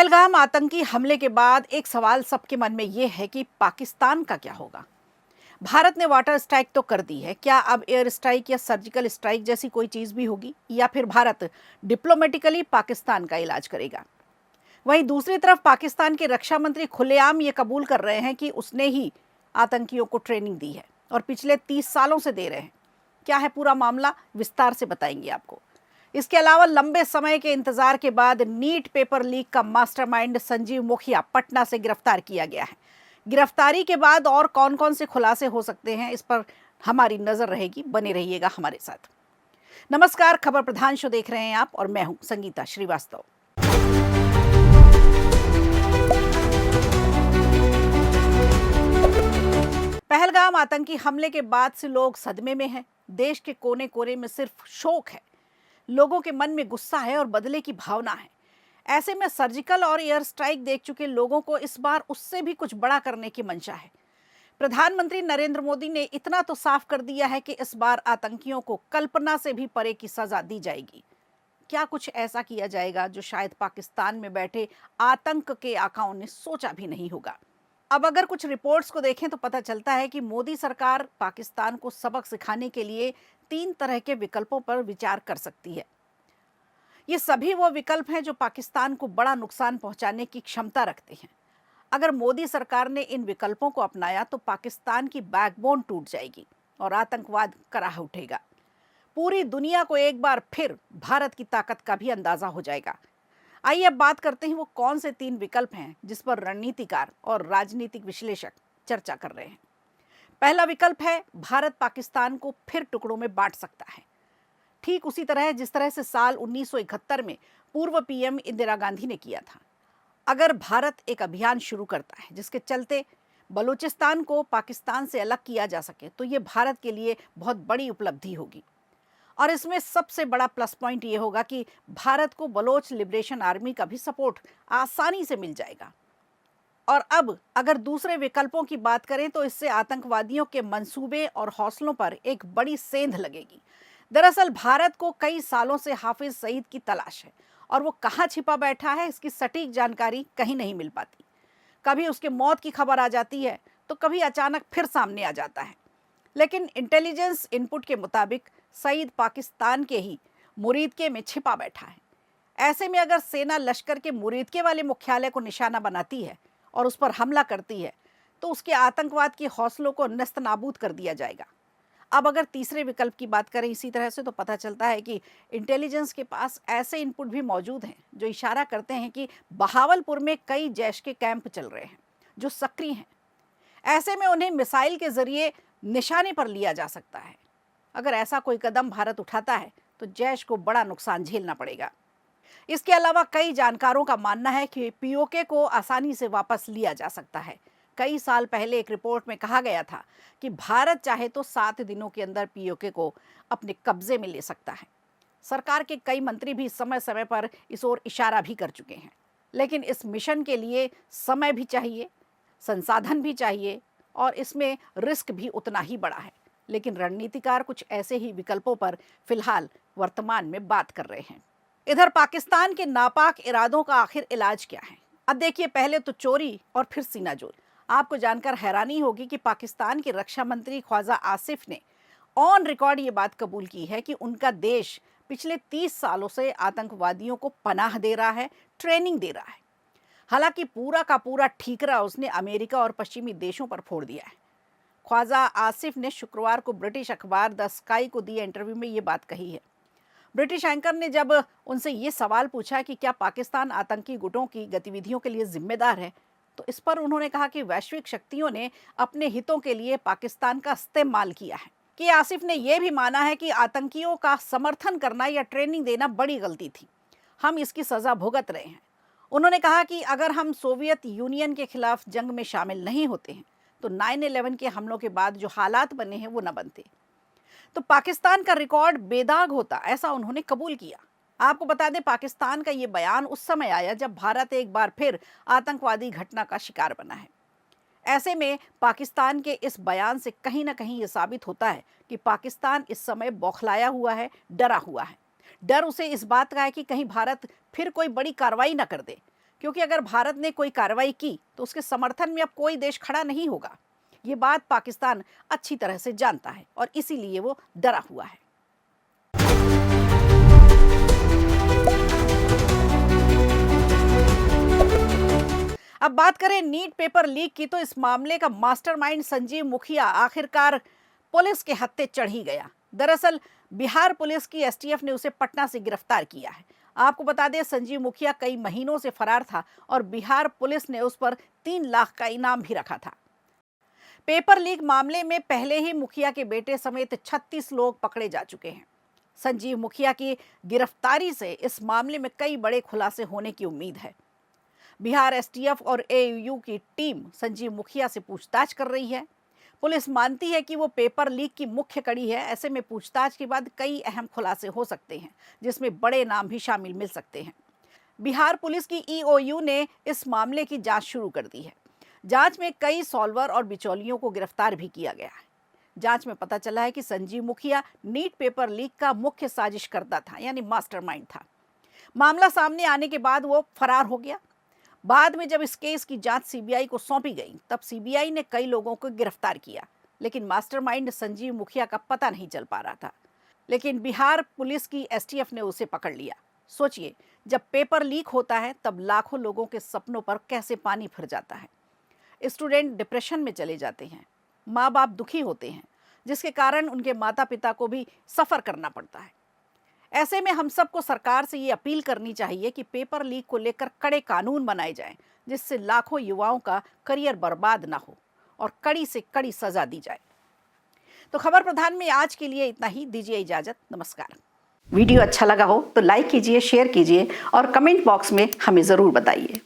पहलगाम आतंकी हमले के बाद एक सवाल सबके मन में ये है कि पाकिस्तान का क्या होगा। भारत ने वाटर स्ट्राइक तो कर दी है, क्या अब एयर स्ट्राइक या सर्जिकल स्ट्राइक जैसी कोई चीज भी होगी, या फिर भारत डिप्लोमेटिकली पाकिस्तान का इलाज करेगा। वहीं दूसरी तरफ पाकिस्तान के रक्षा मंत्री खुलेआम ये कबूल कर रहे हैं कि उसने ही आतंकियों को ट्रेनिंग दी है और पिछले 30 सालों से दे रहे हैं। क्या है पूरा मामला, विस्तार से बताएंगे आपको। इसके अलावा लंबे समय के इंतजार के बाद नीट पेपर लीक का मास्टरमाइंड संजीव मुखिया पटना से गिरफ्तार किया गया है। गिरफ्तारी के बाद और कौन कौन से खुलासे हो सकते हैं, इस पर हमारी नजर रहेगी। बने रहिएगा हमारे साथ। नमस्कार, खबर प्रधान शो देख रहे हैं आप और मैं हूं संगीता श्रीवास्तव। पहलगाम आतंकी हमले के बाद से लोग सदमे में हैं। देश के कोने कोने में सिर्फ शोक है, लोगों के मन में गुस्सा है और बदले की भावना है। ऐसे में सर्जिकल और एयर स्ट्राइक देख चुके लोगों को इस बार उससे भी कुछ बड़ा करने की मंशा है। प्रधानमंत्री नरेंद्र मोदी ने इतना तो साफ कर दिया है कि इस बार आतंकियों को कल्पना से भी परे की सजा दी जाएगी। क्या कुछ ऐसा किया जाएगा जो शायद पाकिस्तान में बैठे आतंक के आकाओं ने सोचा भी नहीं होगा। अब अगर कुछ रिपोर्ट्स को देखें तो पता चलता है कि मोदी सरकार पाकिस्तान को सबक सिखाने के लिए 3 तरह के विकल्पों पर विचार कर सकती है। ये सभी वो विकल्प हैं जो पाकिस्तान को बड़ा नुकसान पहुंचाने की क्षमता रखते हैं। अगर मोदी सरकार ने इन विकल्पों को अपनाया तो पाकिस्तान की बैकबोन टूट जाएगी और आतंकवाद कराह उठेगा। पूरी दुनिया को एक बार फिर भारत की ताकत का भी अंदाजा हो जाएगा। आइए अब बात करते हैं वो कौन से 3 विकल्प हैं जिस पर रणनीतिकार और राजनीतिक विश्लेषक चर्चा कर रहे हैं। पहला विकल्प है, भारत पाकिस्तान को फिर टुकड़ों में बांट सकता है, ठीक उसी तरह जिस तरह से साल 1971 में पूर्व पीएम इंदिरा गांधी ने किया था। अगर भारत एक अभियान शुरू करता है जिसके चलते बलूचिस्तान को पाकिस्तान से अलग किया जा सके तो ये भारत के लिए बहुत बड़ी उपलब्धि होगी। और इसमें सबसे बड़ा प्लस पॉइंट ये होगा कि भारत को बलोच लिबरेशन आर्मी का भी सपोर्ट आसानी से मिल जाएगा। और अब अगर दूसरे विकल्पों की बात करें तो इससे आतंकवादियों के मंसूबे और हौसलों पर एक बड़ी सेंध लगेगी। दरअसल भारत को कई सालों से हाफिज सईद की तलाश है और वो कहाँ छिपा बैठा है इसकी सटीक जानकारी कहीं नहीं मिल पाती। कभी उसके मौत की खबर आ जाती है तो कभी अचानक फिर सामने आ जाता है। लेकिन इंटेलिजेंस इनपुट के मुताबिक सईद पाकिस्तान के ही मुरीदके में छिपा बैठा है। ऐसे में अगर सेना लश्कर के मुरीदके वाले मुख्यालय को निशाना बनाती है और उस पर हमला करती है तो उसके आतंकवाद के हौसलों को नस्तनाबूद कर दिया जाएगा। अब अगर तीसरे विकल्प की बात करें इसी तरह से तो पता चलता है कि इंटेलिजेंस के पास ऐसे इनपुट भी मौजूद हैं जो इशारा करते हैं कि बहावलपुर में कई जैश के कैंप चल रहे हैं जो सक्रिय हैं। ऐसे में उन्हें मिसाइल के जरिए निशाने पर लिया जा सकता है। अगर ऐसा कोई कदम भारत उठाता है तो जैश को बड़ा नुकसान झेलना पड़ेगा। इसके अलावा कई जानकारों का मानना है कि पीओके को आसानी से वापस लिया जा सकता है। कई साल पहले एक रिपोर्ट में कहा गया था कि भारत चाहे तो 7 दिनों के अंदर पीओके को अपने कब्जे में ले सकता है। सरकार के कई मंत्री भी समय समय पर इस ओर इशारा भी कर चुके हैं। लेकिन इस मिशन के लिए समय भी चाहिए, संसाधन भी चाहिए और इसमें रिस्क भी उतना ही बड़ा है। लेकिन रणनीतिकार कुछ ऐसे ही विकल्पों पर फिलहाल वर्तमान में बात कर रहे हैं। इधर पाकिस्तान के नापाक इरादों का आखिर इलाज क्या है? अब देखिए, पहले तो चोरी और फिर सीनाजोर। आपको जानकर हैरानी होगी कि पाकिस्तान के रक्षा मंत्री ख्वाजा आसिफ ने ऑन रिकॉर्ड ये बात कबूल की है कि उनका देश पिछले 30 सालों से आतंकवादियों को पनाह दे रहा है, ट्रेनिंग दे रहा है। हालांकि पूरा का पूरा ठीकरा उसने अमेरिका और पश्चिमी देशों पर फोड़ दिया है। ख्वाजा आसिफ ने शुक्रवार को ब्रिटिश अखबार द स्काई को दिए इंटरव्यू में ये बात कही है। ब्रिटिश एंकर ने जब उनसे ये सवाल पूछा कि क्या पाकिस्तान आतंकी गुटों की गतिविधियों के लिए जिम्मेदार है तो इस पर उन्होंने कहा कि वैश्विक शक्तियों ने अपने हितों के लिए पाकिस्तान का इस्तेमाल किया है। कि आसिफ ने यह भी माना है कि आतंकियों का समर्थन करना या ट्रेनिंग देना बड़ी गलती थी, हम इसकी सजा भुगत रहे हैं। उन्होंने कहा कि अगर हम सोवियत यूनियन के खिलाफ जंग में शामिल नहीं होते हैं तो 9/11 के हमलों के बाद जो हालात बने हैं वो न बनते, तो पाकिस्तान का रिकॉर्ड बेदाग होता, ऐसा उन्होंने कबूल किया। आपको बता दें, पाकिस्तान का ये बयान उस समय आया जब भारत एक बार फिर आतंकवादी घटना का शिकार बना है। ऐसे में पाकिस्तान के इस बयान से कहीं ना कहीं ये साबित होता है कि पाकिस्तान इस समय बौखलाया हुआ है, डरा हुआ है। डर उसे इस बात का है कि कहीं भारत फिर कोई बड़ी कार्रवाई ना कर दे, क्योंकि अगर भारत ने कोई कार्रवाई की तो उसके समर्थन में अब कोई देश खड़ा नहीं होगा। ये बात पाकिस्तान अच्छी तरह से जानता है और इसीलिए वो डरा हुआ है। अब बात करें नीट पेपर लीक की, तो इस मामले का मास्टरमाइंड संजीव मुखिया आखिरकार पुलिस के हत्थे चढ़ ही गया। दरअसल बिहार पुलिस की एसटीएफ ने उसे पटना से गिरफ्तार किया है। आपको बता दें, संजीव मुखिया कई महीनों से फरार था और बिहार पुलिस ने उस पर 3 लाख का इनाम भी रखा था। पेपर लीक मामले में पहले ही मुखिया के बेटे समेत 36 लोग पकड़े जा चुके हैं। संजीव मुखिया की गिरफ्तारी से इस मामले में कई बड़े खुलासे होने की उम्मीद है। बिहार एसटीएफ और एएयू की टीम संजीव मुखिया से पूछताछ कर रही है। पुलिस मानती है कि वो पेपर लीक की मुख्य कड़ी है। ऐसे में पूछताछ के बाद कई अहम खुलासे हो सकते हैं, जिसमें बड़े नाम भी शामिल मिल सकते हैं। बिहार पुलिस की ईओयू ने इस मामले की जांच शुरू कर दी है। जांच में कई सॉल्वर और बिचौलियों को गिरफ्तार भी किया गया है। जांच में पता चला है कि संजीव मुखिया नीट पेपर लीक का मुख्य साजिशकर्ता था, यानी मास्टरमाइंड था। मामला सामने आने के बाद वो फरार हो गया। बाद में जब इस केस की जांच सीबीआई को सौंपी गई, तब सीबीआई ने कई लोगों को गिरफ्तार किया, लेकिन मास्टरमाइंड संजीव मुखिया का पता नहीं चल पा रहा था। लेकिन बिहार पुलिस की एसटीएफ ने उसे पकड़ लिया। सोचिए, जब पेपर लीक होता है तब लाखों लोगों के सपनों पर कैसे पानी फिर जाता है। स्टूडेंट डिप्रेशन में चले जाते हैं, माँ बाप दुखी होते हैं, जिसके कारण उनके माता पिता को भी सफ़र करना पड़ता है। ऐसे में हम सबको सरकार से ये अपील करनी चाहिए कि पेपर लीक को लेकर कड़े कानून बनाए जाएं, जिससे लाखों युवाओं का करियर बर्बाद ना हो और कड़ी से कड़ी सजा दी जाए। तो खबर प्रधान में आज के लिए इतना ही। दीजिए इजाजत। नमस्कार। वीडियो अच्छा लगा हो तो लाइक कीजिए, शेयर कीजिए और कमेंट बॉक्स में हमें ज़रूर बताइए।